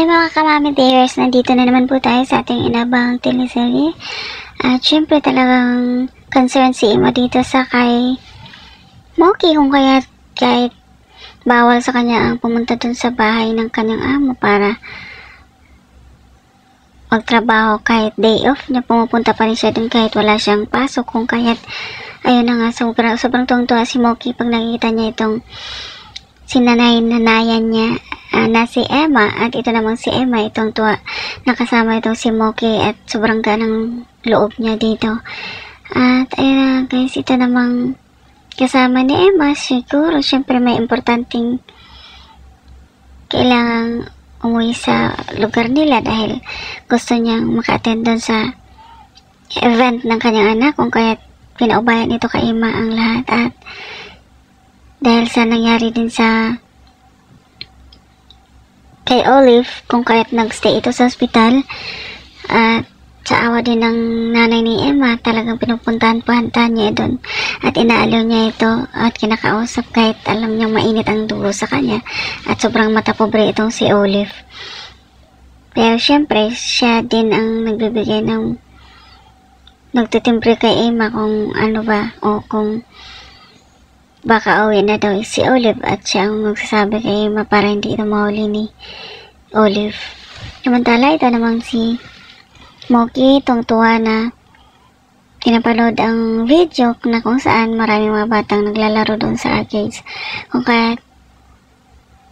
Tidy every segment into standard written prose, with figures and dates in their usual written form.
Hi mga kamami dears, nandito na naman po tayo sa ating inabang teleserye. At syempre talagang concern si Ima dito sa kay Moki kung kahit bawal sa kanya ang pumunta dun sa bahay ng kanyang amo para magtrabaho, kahit day off niya pumupunta pa rin siya dun kahit wala siyang pasok, kung kahit ayun na nga, sobrang tuwang-tuwa si Moki pag nakikita niya itong sinanay-nanayan niya na si Emma, at ito namang si Emma itong tuwa nakasama itong si Moki at sobrang ganang loob niya dito. At ayun na guys, ito namang kasama ni Emma, siguro syempre may importanteng kailangang umuwi sa lugar nila dahil gusto niyang maka-attend doon sa event ng kanyang anak, kung kaya pinaubayan ito kay Emma ang lahat. At dahil sa nangyari din sa kay Olive, kung kaya't nagstay ito sa ospital, at sa awa din ng nanay ni Emma, talagang pinupuntahan niya doon at inaaliw niya ito at kinakausap kahit alam niyang mainit ang dugo sa kanya at sobrang matapobre itong si Olive. Pero syempre siya din ang nagbibigay ng nagtitimbre kay Emma kung ano ba, o kung baka uwi na daw si Olive, at siya ang magsasabi kay Emma para hindi ito mahuli ni Olive. Samantala ito namang si Moki tungtuwa na pinapanood ang video na kung saan maraming mga batang naglalaro doon sa arcades, kung kaya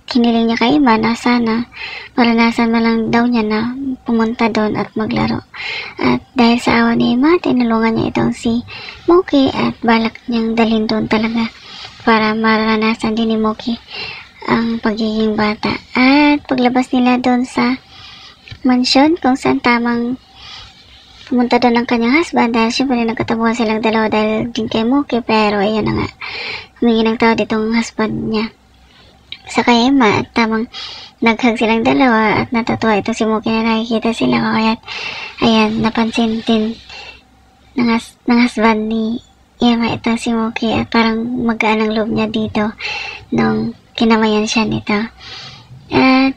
kiniling niya kay Emma na sana maranasan man lang daw niya na pumunta doon at maglaro. At dahil sa awa ni Emma, tinulungan niya itong si Moki at balak niyang dalhin doon talaga para maranasan din ni Moki ang pagiging bata. At paglabas nila doon sa mansion kung saan tamang pumunta doon ang kanyang husband, dahil syempre nagkatabuhan silang dalawa dahil din kay Moki, pero ayun na nga, humingi ng tawad itong husband niya sa kay Emma at tamang naghag silang dalawa at natutuwa ito si Moki na nakikita sila, kaya ayan, napansin din ng husband ni Emma ito si Moki at parang magaan ang loob niya dito nung kinamayan siya nito. At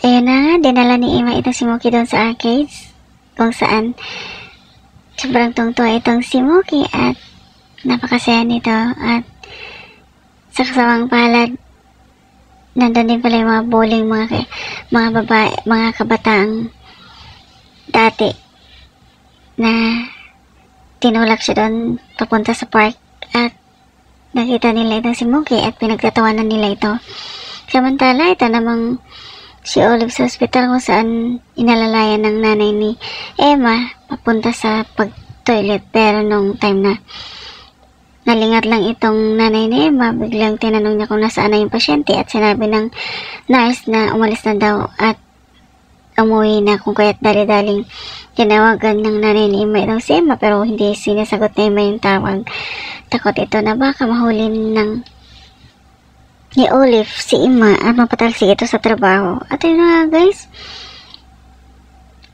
ayun na nga, dinala ni Emma ito si Moki doon sa arcades kung saan sobrang tungtuwa itong si Moki at napakasaya nito. At sa kasamang palad, nandun din pala yung mga bowling, mga babae, mga kabataang dati na tinulak siya doon papunta sa park, at nakita nila itong si Moki at pinagtatawanan nila ito. Samantala ito namang si Olive sa ospital kung saan inalalayan ng nanay ni Emma papunta sa pag-toilet, pero nung time na nalingat lang itong nanay ni Emma, biglang tinanong niya kung nasaan na yung pasyente at sinabi ng nurse na umalis na daw at umuwi na, kung kaya't dali-daling tinawagan ng nanay ni Emma itong si Emma, pero hindi sinasagot ni Emma yung tawag. Takot ito na baka mahuli ni Olive si Emma at mapatalsik ito sa trabaho. At yun nga guys,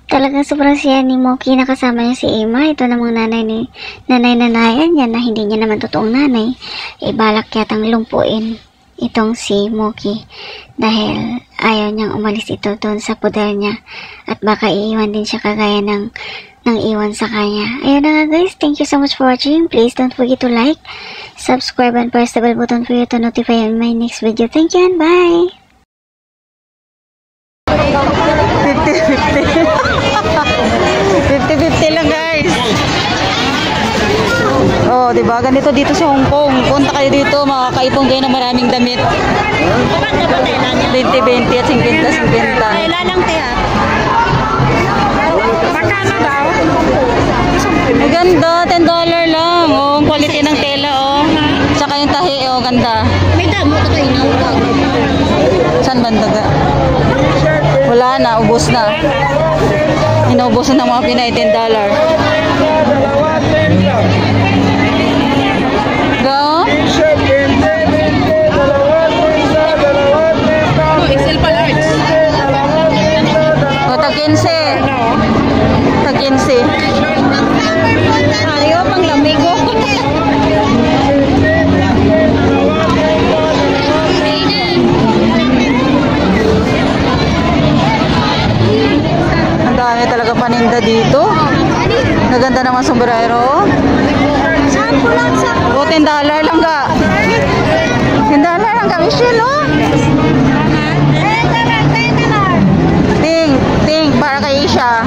talagang sobrang siya ni Moki na kasama niya si Emma. Ito namang nanay-nanayan niya na hindi niya naman totoong nanay, ibalak yatang lumpuin itong si Moki dahil ayaw niyang umalis ito doon sa poder niya at baka iiwan din siya kagaya ng iwan sa kanya. Ayun na nga guys, thank you so much for watching. Please don't forget to like, subscribe, and press the bell button for you to notify on my next video. Thank you and bye! 50-50 lang guys. Oh, diba? Ganito dito sa Hong Kong. Punta kayo dito, makakaipon kayo ng maraming damit. 20-20 at 50-50. Tela lang tiya. Magkano daw? Maganda, $10 lang. Oh, ang quality ng tela, oh. Tsaka yung tahi, oh, ganda. May damo ito kayo na. Saan banda ga? Wala na, ubos na. Inubos na ng mga Pinay, $10. Go? Excel pa large. O, tag 15. Tag 15. Ayaw, pang lamig ko. paninda dito. Naganda naman sombrero. Sampo lang, sampo. O, $10 lang ka. $10 lang ka, Michelle, oh. Ting, para kay Isha.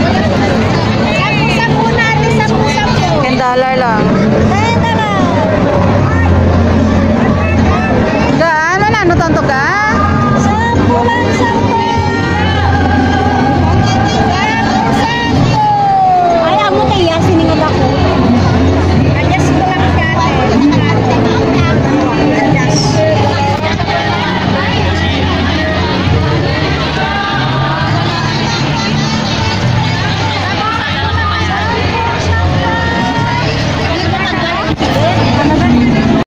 Sampo natin, sampo. $10 lang. Ga, ano na? Ano tonto ka?